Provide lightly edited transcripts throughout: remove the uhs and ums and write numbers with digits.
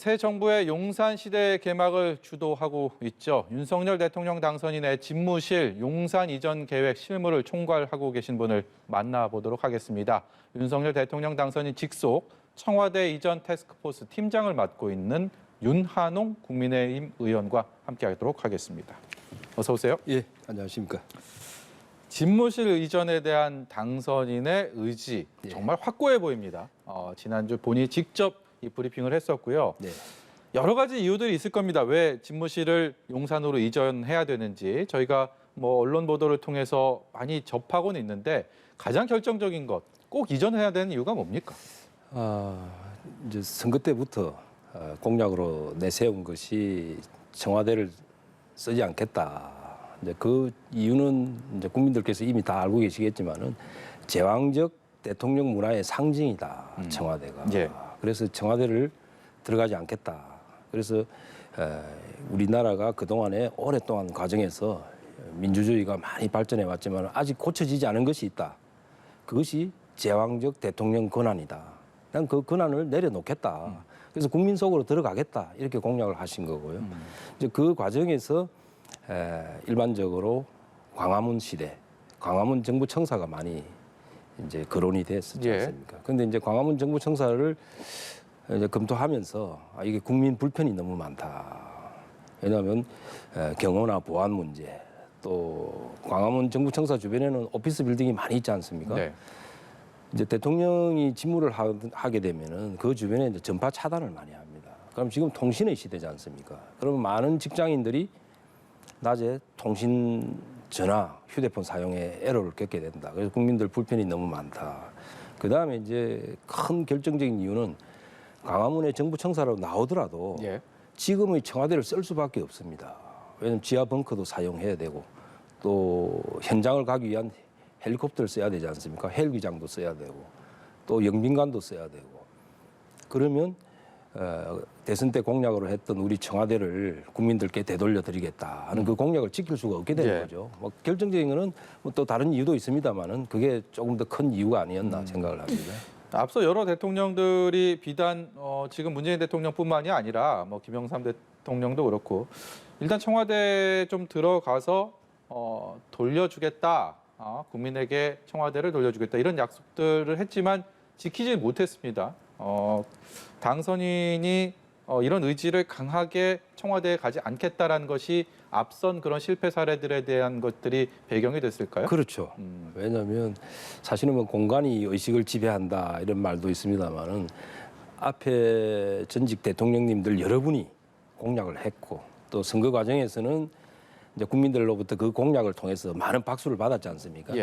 새 정부의 용산 시대 개막을 주도하고 있죠. 윤석열 대통령 당선인의 집무실 용산 이전 계획 실무를 총괄하고 계신 분을 만나보도록 하겠습니다. 윤석열 대통령 당선인 직속 청와대 이전 태스크포스 팀장을 맡고 있는 윤한홍 국민의힘 의원과 함께하도록 하겠습니다. 어서 오세요. 예, 안녕하십니까. 집무실 이전에 대한 당선인의 의지 정말 확고해 보입니다. 지난주 본인이 직접 이 브리핑을 했었고요. 네. 여러 가지 이유들이 있을 겁니다. 왜 집무실을 용산으로 이전해야 되는지 저희가 뭐 언론 보도를 통해서 많이 접하고는 있는데 가장 결정적인 것, 꼭 이전해야 되는 이유가 뭡니까? 이제 선거 때부터 공약으로 내세운 것이 청와대를 쓰지 않겠다. 이제 그 이유는 이제 국민들께서 이미 다 알고 계시겠지만은 제왕적 대통령 문화의 상징이다. 청와대가. 예. 그래서 청와대를 들어가지 않겠다. 그래서 우리나라가 그동안에 오랫동안 과정에서 민주주의가 많이 발전해 왔지만 아직 고쳐지지 않은 것이 있다. 그것이 제왕적 대통령 권한이다. 난 그 권한을 내려놓겠다. 그래서 국민 속으로 들어가겠다. 이렇게 공약을 하신 거고요. 이제 그 과정에서 일반적으로 광화문 시대, 광화문 정부 청사가 많이 이제 거론이 됐었지 않습니까? 그런데 이제 광화문 정부 청사를 이제 검토하면서 이게 국민 불편이 너무 많다. 왜냐하면 경호나 보안 문제, 또 광화문 정부 청사 주변에는 오피스 빌딩이 많이 있지 않습니까? 네. 이제 대통령이 직무를 하게 되면은 그 주변에 이제 전파 차단을 많이 합니다. 그럼 지금 통신의 시대지 않습니까? 그러면 많은 직장인들이 낮에 통신, 전화, 휴대폰 사용에 에러를 겪게 된다. 그래서 국민들 불편이 너무 많다. 그 다음에 이제 큰 결정적인 이유는 광화문의 정부 청사로 나오더라도 지금의 청와대를 쓸 수밖에 없습니다. 왜냐하면 지하 벙커도 사용해야 되고 또 현장을 가기 위한 헬리콥터를 써야 되지 않습니까? 헬기장도 써야 되고 또 영빈관도 써야 되고 그러면 대선 때 공약으로 했던 우리 청와대를 국민들께 되돌려 드리겠다 하는 그 공약을 지킬 수가 없게 되는 거죠. 뭐 결정적인 거는 뭐 또 다른 이유도 있습니다만은 그게 조금 더 큰 이유가 아니었나 생각을 합니다. 앞서 여러 대통령들이 비단 지금 문재인 대통령뿐만이 아니라 뭐 김영삼 대통령도 그렇고 일단 청와대 좀 들어가서 돌려주겠다. 국민에게 청와대를 돌려주겠다. 이런 약속들을 했지만 지키지 못했습니다. 당선인이 이런 의지를 강하게 청와대에 가지 않겠다라는 것이 앞선 그런 실패 사례들에 대한 것들이 배경이 됐을까요? 그렇죠. 왜냐하면 사실은 뭐 공간이 의식을 지배한다 이런 말도 있습니다만은 앞에 전직 대통령님들 여러분이 공약을 했고 또 선거 과정에서는 이제 국민들로부터 그 공약을 통해서 많은 박수를 받았지 않습니까?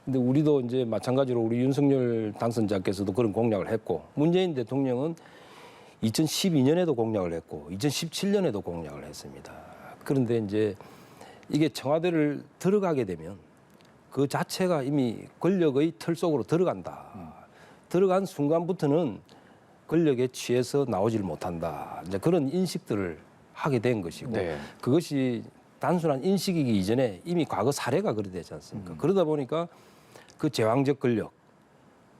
근데 우리도 이제 마찬가지로 우리 윤석열 당선자께서도 그런 공약을 했고 문재인 대통령은 2012년에도 공약을 했고 2017년에도 공약을 했습니다. 그런데 이제 이게 청와대를 들어가게 되면 그 자체가 이미 권력의 틀 속으로 들어간다. 들어간 순간부터는 권력에 취해서 나오지를 못한다. 이제 그런 인식들을 하게 된 것이고 그것이 단순한 인식이기 이전에 이미 과거 사례가 그리 되지 않습니까? 그러다 보니까 그 제왕적 권력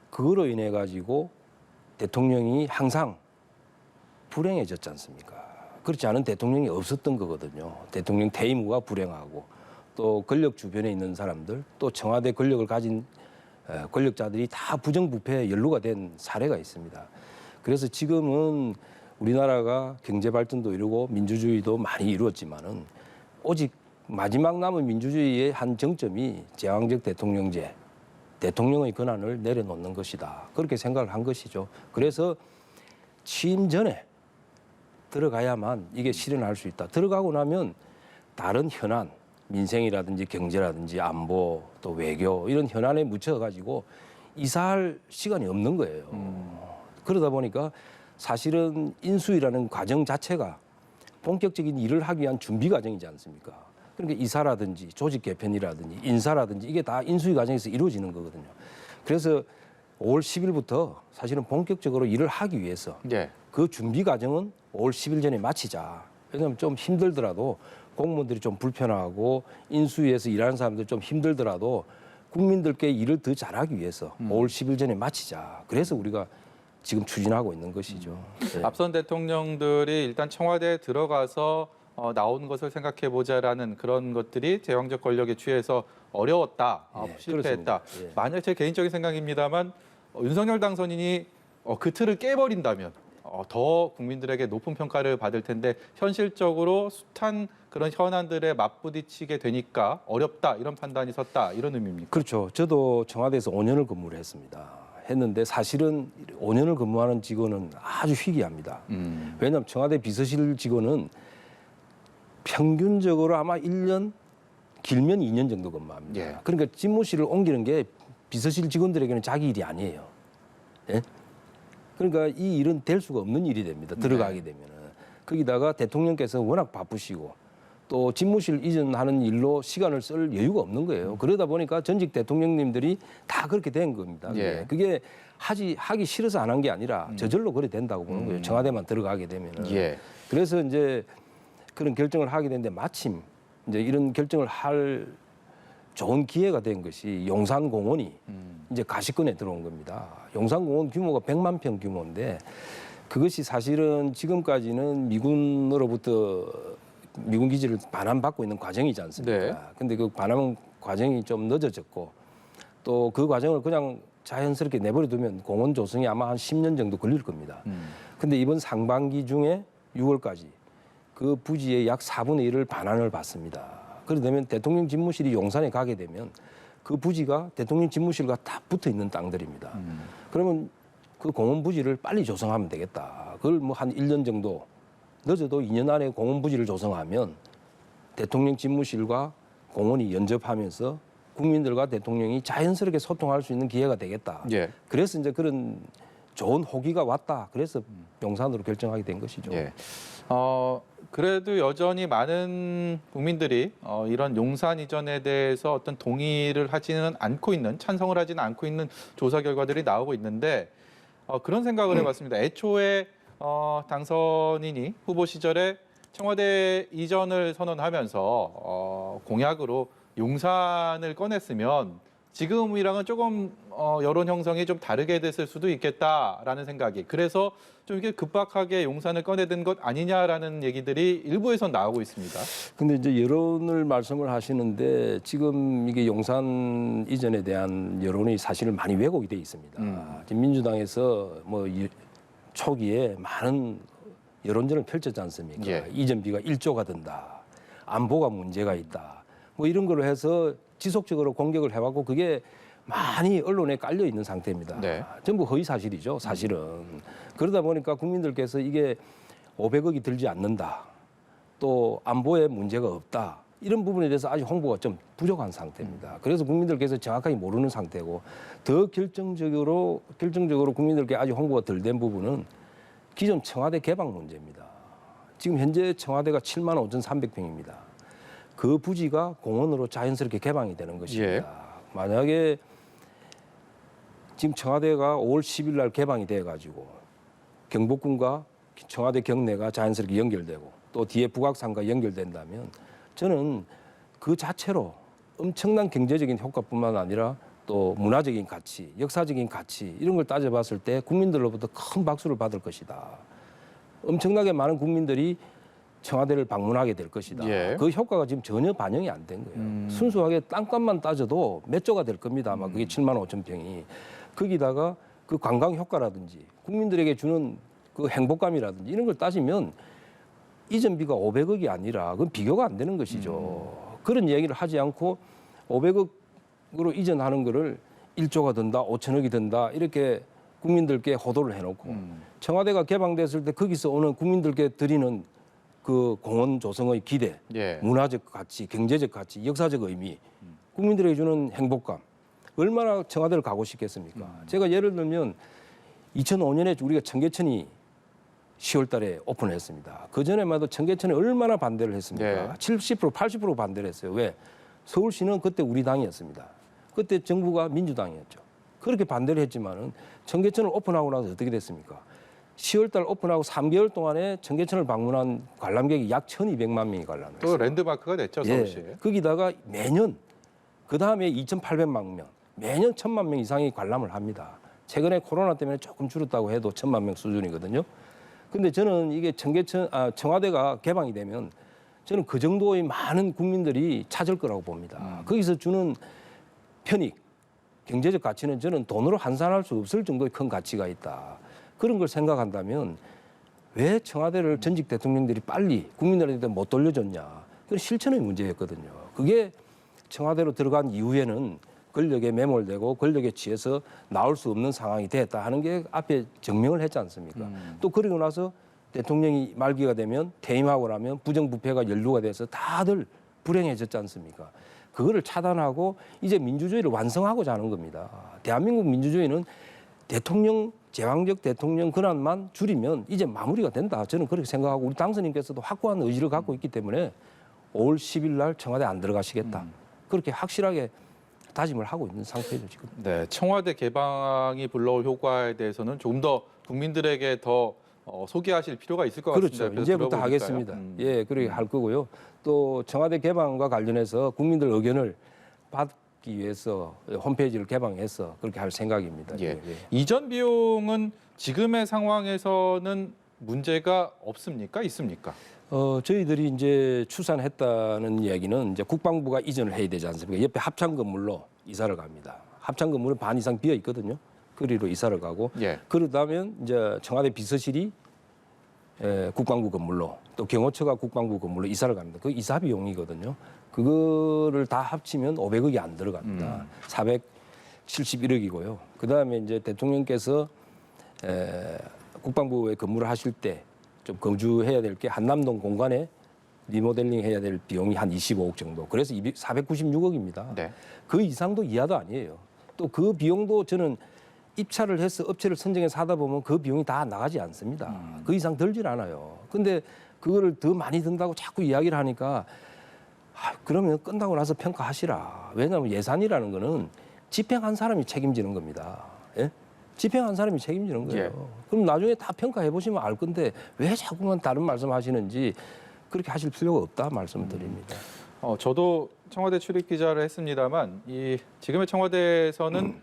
그거로 인해 가지고 대통령이 항상 불행해졌지 않습니까? 그렇지 않은 대통령이 없었던 거거든요. 대통령 퇴임 후가 불행하고 또 권력 주변에 있는 사람들 또 청와대 권력을 가진 권력자들이 다 부정부패에 연루가 된 사례가 있습니다. 그래서 지금은 우리나라가 경제 발전도 이루고 민주주의도 많이 이루었지만은 오직 마지막 남은 민주주의의 한 정점이 제왕적 대통령제, 대통령의 권한을 내려놓는 것이다. 그렇게 생각을 한 것이죠. 그래서 취임 전에 들어가야만 이게 실현할 수 있다. 들어가고 나면 다른 현안, 민생이라든지 경제라든지 안보 또 외교 이런 현안에 묻혀가지고 이사할 시간이 없는 거예요. 그러다 보니까 사실은 인수위라는 과정 자체가 본격적인 일을 하기 위한 준비 과정이지 않습니까? 그러니까 이사라든지 조직 개편이라든지 인사라든지 이게 다 인수위 과정에서 이루어지는 거거든요. 그래서 5월 10일부터 사실은 본격적으로 일을 하기 위해서 그 준비 과정은 5월 10일 전에 마치자. 왜냐하면 좀 힘들더라도 공무원들이 좀 불편하고 인수위에서 일하는 사람들 좀 힘들더라도 국민들께 일을 더 잘하기 위해서 5월 10일 전에 마치자. 그래서 우리가 지금 추진하고 있는 것이죠. 네. 앞선 대통령들이 일단 청와대에 들어가서 나오는 것을 생각해 보자라는 그런 것들이 제왕적 권력에 취해서 어려웠다, 예, 실패했다. 그렇습니다. 예. 만약 제 개인적인 생각입니다만 윤석열 당선인이 그 틀을 깨버린다면 더 국민들에게 높은 평가를 받을 텐데 현실적으로 숱한 그런 현안들에 맞부딪히게 되니까 어렵다 이런 판단이 섰다 이런 의미입니까? 그렇죠. 저도 청와대에서 5년을 근무를 했는데 사실은 5년을 근무하는 직원은 아주 희귀합니다. 왜냐하면 청와대 비서실 직원은 평균적으로 아마 1년, 길면 2년 정도 근무합니다. 예. 그러니까 집무실을 옮기는 게 비서실 직원들에게는 자기 일이 아니에요. 예? 그러니까 이 일은 될 수가 없는 일이 됩니다. 들어가게 되면은. 거기다가 대통령께서 워낙 바쁘시고 또 집무실 이전하는 일로 시간을 쓸 여유가 없는 거예요. 그러다 보니까 전직 대통령님들이 다 그렇게 된 겁니다. 예. 그게 하기 싫어서 안 한 게 아니라 저절로 그래 된다고 보는 거예요. 청와대만 들어가게 되면은. 예. 그래서 이제 그런 결정을 하게 됐는데 마침 이제 이런 결정을 할 좋은 기회가 된 것이 용산공원이 이제 가시권에 들어온 겁니다. 용산공원 규모가 100만 평 규모인데 그것이 사실은 지금까지는 미군으로부터 미군 기지를 반환받고 있는 과정이지 않습니까? 네. 근데 그 반환 과정이 좀 늦어졌고 또 그 과정을 그냥 자연스럽게 내버려 두면 공원 조성이 아마 한 10년 정도 걸릴 겁니다. 근데 이번 상반기 중에 6월까지 그 부지의 약 4분의 1을 반환을 받습니다. 그러다 보면 대통령 집무실이 용산에 가게 되면 그 부지가 대통령 집무실과 다 붙어 있는 땅들입니다. 그러면 그 공원 부지를 빨리 조성하면 되겠다. 그걸 뭐 한 1년 정도 늦어도 2년 안에 공원 부지를 조성하면 대통령 집무실과 공원이 연접하면서 국민들과 대통령이 자연스럽게 소통할 수 있는 기회가 되겠다. 예. 그래서 이제 그런 좋은 호기가 왔다. 그래서 용산으로 결정하게 된 것이죠. 예. 그래도 여전히 많은 국민들이 이런 용산 이전에 대해서 어떤 동의를 하지는 않고 있는, 찬성을 하지는 않고 있는 조사 결과들이 나오고 있는데 그런 생각을 해봤습니다. 애초에 당선인이 후보 시절에 청와대 이전을 선언하면서 공약으로 용산을 꺼냈으면 지금이랑은 조금 여론 형성이 좀 다르게 됐을 수도 있겠다라는 생각이, 그래서 좀 이게 급박하게 용산을 꺼내든 것 아니냐라는 얘기들이 일부에선 나오고 있습니다. 근데 이제 여론을 말씀을 하시는데 지금 이게 용산 이전에 대한 여론이 사실 많이 왜곡이 돼 있습니다. 지금 민주당에서 뭐 초기에 많은 여론전을 펼쳤지 않습니까? 예. 이전비가 1조가 든다. 안보가 문제가 있다. 뭐 이런 걸로 해서 지속적으로 공격을 해왔고 그게 많이 언론에 깔려 있는 상태입니다. 네. 전부 허위 사실이죠, 사실은. 그러다 보니까 국민들께서 이게 500억이 들지 않는다. 또 안보에 문제가 없다. 이런 부분에 대해서 아직 홍보가 좀 부족한 상태입니다. 그래서 국민들께서 정확하게 모르는 상태고 더 결정적으로 국민들께 아직 홍보가 덜 된 부분은 기존 청와대 개방 문제입니다. 지금 현재 청와대가 7만 5,300평입니다. 그 부지가 공원으로 자연스럽게 개방이 되는 것입니다. 예. 만약에 지금 청와대가 5월 10일 날 개방이 돼가지고 경복궁과 청와대 경내가 자연스럽게 연결되고 또 뒤에 북악산과 연결된다면 저는 그 자체로 엄청난 경제적인 효과뿐만 아니라 또 문화적인 가치, 역사적인 가치 이런 걸 따져봤을 때 국민들로부터 큰 박수를 받을 것이다. 엄청나게 많은 국민들이 청와대를 방문하게 될 것이다. 예. 그 효과가 지금 전혀 반영이 안 된 거예요. 순수하게 땅값만 따져도 몇 조가 될 겁니다. 아마 그게 7만 5천 평이. 거기다가 그 관광 효과라든지 국민들에게 주는 그 행복감이라든지 이런 걸 따지면 이전비가 500억이 아니라 그건 비교가 안 되는 것이죠. 그런 이야기를 하지 않고 500억으로 이전하는 거를 1조가 든다, 5천억이 든다 이렇게 국민들께 호도를 해놓고 청와대가 개방됐을 때 거기서 오는 국민들께 드리는 그 공원 조성의 기대, 예. 문화적 가치, 경제적 가치, 역사적 의미, 국민들에게 주는 행복감, 얼마나 청와대를 가고 싶겠습니까? 제가 예를 들면 2005년에 우리가 청계천이 10월 달에 오픈했습니다. 그 전에만 해도 청계천에 얼마나 반대를 했습니까? 네. 70%, 80% 반대를 했어요. 왜? 서울시는 그때 우리 당이었습니다. 그때 정부가 민주당이었죠. 그렇게 반대를 했지만은 청계천을 오픈하고 나서 어떻게 됐습니까? 10월 달 오픈하고 3개월 동안에 청계천을 방문한 관람객이 약 1,200만 명이 관람을 또 했어요. 랜드마크가 됐죠, 서울시에. 예, 거기다가 매년 그 다음에 2,800만 명, 매년 1,000만 명 이상이 관람을 합니다. 최근에 코로나 때문에 조금 줄었다고 해도 1,000만 명 수준이거든요. 근데 저는 이게 청와대가 개방이 되면 저는 그 정도의 많은 국민들이 찾을 거라고 봅니다. 거기서 주는 편익, 경제적 가치는 저는 돈으로 환산할 수 없을 정도의 큰 가치가 있다. 그런 걸 생각한다면 왜 청와대를 전직 대통령들이 빨리 국민들한테 못 돌려줬냐. 그건 실천의 문제였거든요. 그게 청와대로 들어간 이후에는 권력에 매몰되고 권력에 취해서 나올 수 없는 상황이 됐다 하는 게 앞에 증명을 했지 않습니까? 또 그러고 나서 대통령이 말기가 되면 퇴임하고 나면 부정부패가 연루가 돼서 다들 불행해졌지 않습니까? 그거를 차단하고 이제 민주주의를 완성하고자 하는 겁니다. 대한민국 민주주의는 대통령, 제왕적 대통령 권한만 줄이면 이제 마무리가 된다. 저는 그렇게 생각하고 우리 당선인께서도 확고한 의지를 갖고 있기 때문에 5월 10일 날 청와대 안 들어가시겠다. 그렇게 확실하게 다짐을 하고 있는 상태죠, 지금. 네, 청와대 개방이 불러올 효과에 대해서는 조금 더 국민들에게 더 소개하실 필요가 있을 것 같습니다. 그렇죠. 그래서 이제부터 들어볼까요? 하겠습니다. 예, 그렇게 할 거고요. 또 청와대 개방과 관련해서 국민들 의견을 받기 위해서 홈페이지를 개방해서 그렇게 할 생각입니다. 예. 이전 비용은 지금의 상황에서는 문제가 없습니까? 있습니까? 저희들이 이제 추산했다는 이야기는 이제 국방부가 이전을 해야 되지 않습니까? 옆에 합창 건물로 이사를 갑니다. 합창 건물은 반 이상 비어 있거든요. 그리로 이사를 가고 예. 그러다면 이제 청와대 비서실이 국방부 건물로 또 경호처가 국방부 건물로 이사를 갑니다. 그 이사 비용이거든요. 그거를 다 합치면 500억이 안 들어갑니다. 471억이고요. 그다음에 이제 대통령께서 국방부에 근무를 하실 때 좀 거주해야 될 게 한남동 공간에 리모델링 해야 될 비용이 한 25억 정도. 그래서 496억입니다. 네. 그 이상도 이하도 아니에요. 또 그 비용도 저는 입찰을 해서 업체를 선정해서 하다 보면 그 비용이 다 나가지 않습니다. 그 이상 들질 않아요. 근데 그거를 더 많이 든다고 자꾸 이야기를 하니까 그러면 끝나고 나서 평가하시라. 왜냐하면 예산이라는 거는 집행한 사람이 책임지는 겁니다. 예? 집행한 사람이 책임지는 거예요. 예. 그럼 나중에 다 평가해 보시면 알 건데 왜 자꾸만 다른 말씀하시는지 그렇게 하실 필요가 없다 말씀을 드립니다. 저도 청와대 출입 기자를 했습니다만 지금의 청와대에서는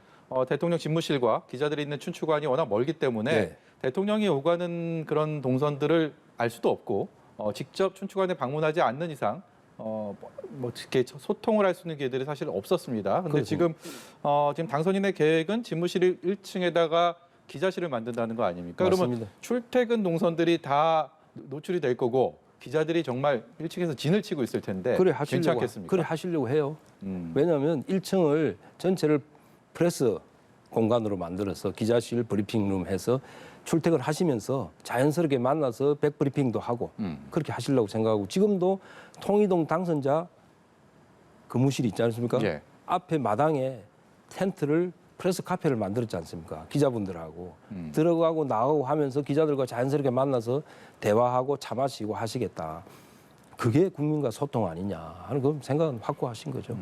대통령 집무실과 기자들이 있는 춘추관이 워낙 멀기 때문에 네. 대통령이 오가는 그런 동선들을 알 수도 없고 직접 춘추관에 방문하지 않는 이상 이렇게 소통을 할 수 있는 기회들이 사실 없었습니다. 그런데 지금 당선인의 계획은 집무실 1층에다가 기자실을 만든다는 거 아닙니까? 맞습니다. 그러면 출퇴근 동선들이 다 노출이 될 거고 기자들이 정말 1층에서 진을 치고 있을 텐데 괜찮겠습니까? 그래 하시려고 해요. 왜냐하면 1층을 전체를 프레스 공간으로 만들어서 기자실 브리핑룸 해서 출퇴근하시면서 자연스럽게 만나서 백브리핑도 하고 그렇게 하시려고 생각하고 지금도 통이동 당선자 근무실이 있지 않습니까? 예. 앞에 마당에 텐트를 프레스 카페를 만들었지 않습니까? 기자분들하고 들어가고 나가고 하면서 기자들과 자연스럽게 만나서 대화하고 차 마시고 하시겠다. 그게 국민과 소통 아니냐 하는 그 생각은 확고하신 거죠.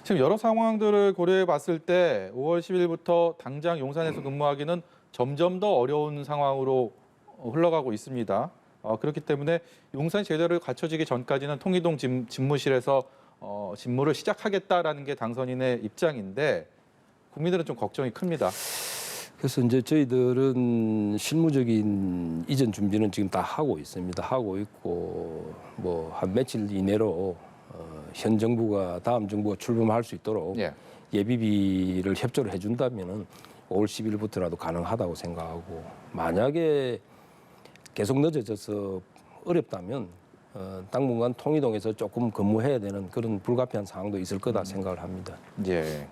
지금 여러 상황들을 고려해 봤을 때 5월 10일부터 당장 용산에서 근무하기는 점점 더 어려운 상황으로 흘러가고 있습니다. 그렇기 때문에 용산 제대로 갖춰지기 전까지는 통이동 집무실에서 집무를 시작하겠다라는 게 당선인의 입장인데 국민들은 좀 걱정이 큽니다. 그래서 이제 저희들은 실무적인 이전 준비는 지금 다 하고 있습니다. 하고 있고 뭐 한 며칠 이내로 현 정부가 다음 정부가 출범할 수 있도록 예. 예비비를 협조를 해준다면은 5월 10일부터라도 가능하다고 생각하고 만약에 계속 늦어져서 어렵다면 당분간 통이동에서 조금 근무해야 되는 그런 불가피한 상황도 있을 거다 생각을 합니다. 예.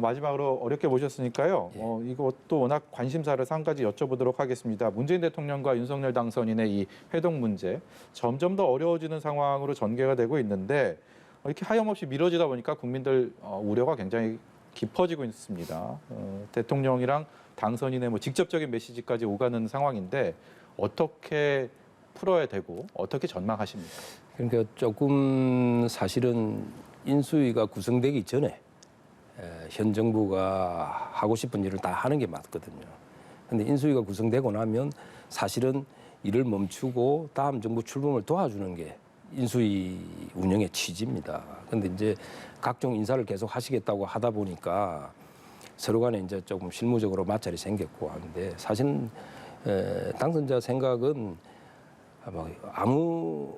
마지막으로 어렵게 모셨으니까요. 이것도 워낙 관심사를 한 가지 여쭤보도록 하겠습니다. 문재인 대통령과 윤석열 당선인의 이 회동 문제 점점 더 어려워지는 상황으로 전개가 되고 있는데 이렇게 하염없이 미뤄지다 보니까 국민들 우려가 굉장히 깊어지고 있습니다. 대통령이랑 당선인의 뭐 직접적인 메시지까지 오가는 상황인데 어떻게 풀어야 되고 어떻게 전망하십니까? 그러니까 조금 사실은 인수위가 구성되기 전에 현 정부가 하고 싶은 일을 다 하는 게 맞거든요. 그런데 인수위가 구성되고 나면 사실은 일을 멈추고 다음 정부 출범을 도와주는 게 인수위 운영의 취지입니다. 그런데 이제 각종 인사를 계속 하시겠다고 하다 보니까 서로 간에 이제 조금 실무적으로 마찰이 생겼고 하는데 사실은 당선자 생각은 아무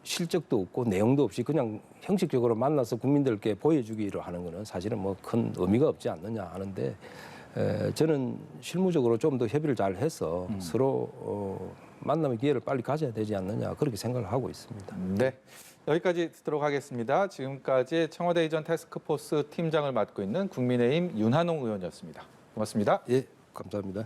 실적도 없고 내용도 없이 그냥 형식적으로 만나서 국민들께 보여주기로 하는 것은 사실은 뭐 큰 의미가 없지 않느냐 하는데 저는 실무적으로 좀 더 협의를 잘 해서 서로 만남의 기회를 빨리 가져야 되지 않느냐 그렇게 생각을 하고 있습니다. 네, 여기까지 듣도록 하겠습니다. 지금까지 청와대 이전 태스크포스 팀장을 맡고 있는 국민의힘 윤한홍 의원이었습니다. 고맙습니다. 예, 감사합니다.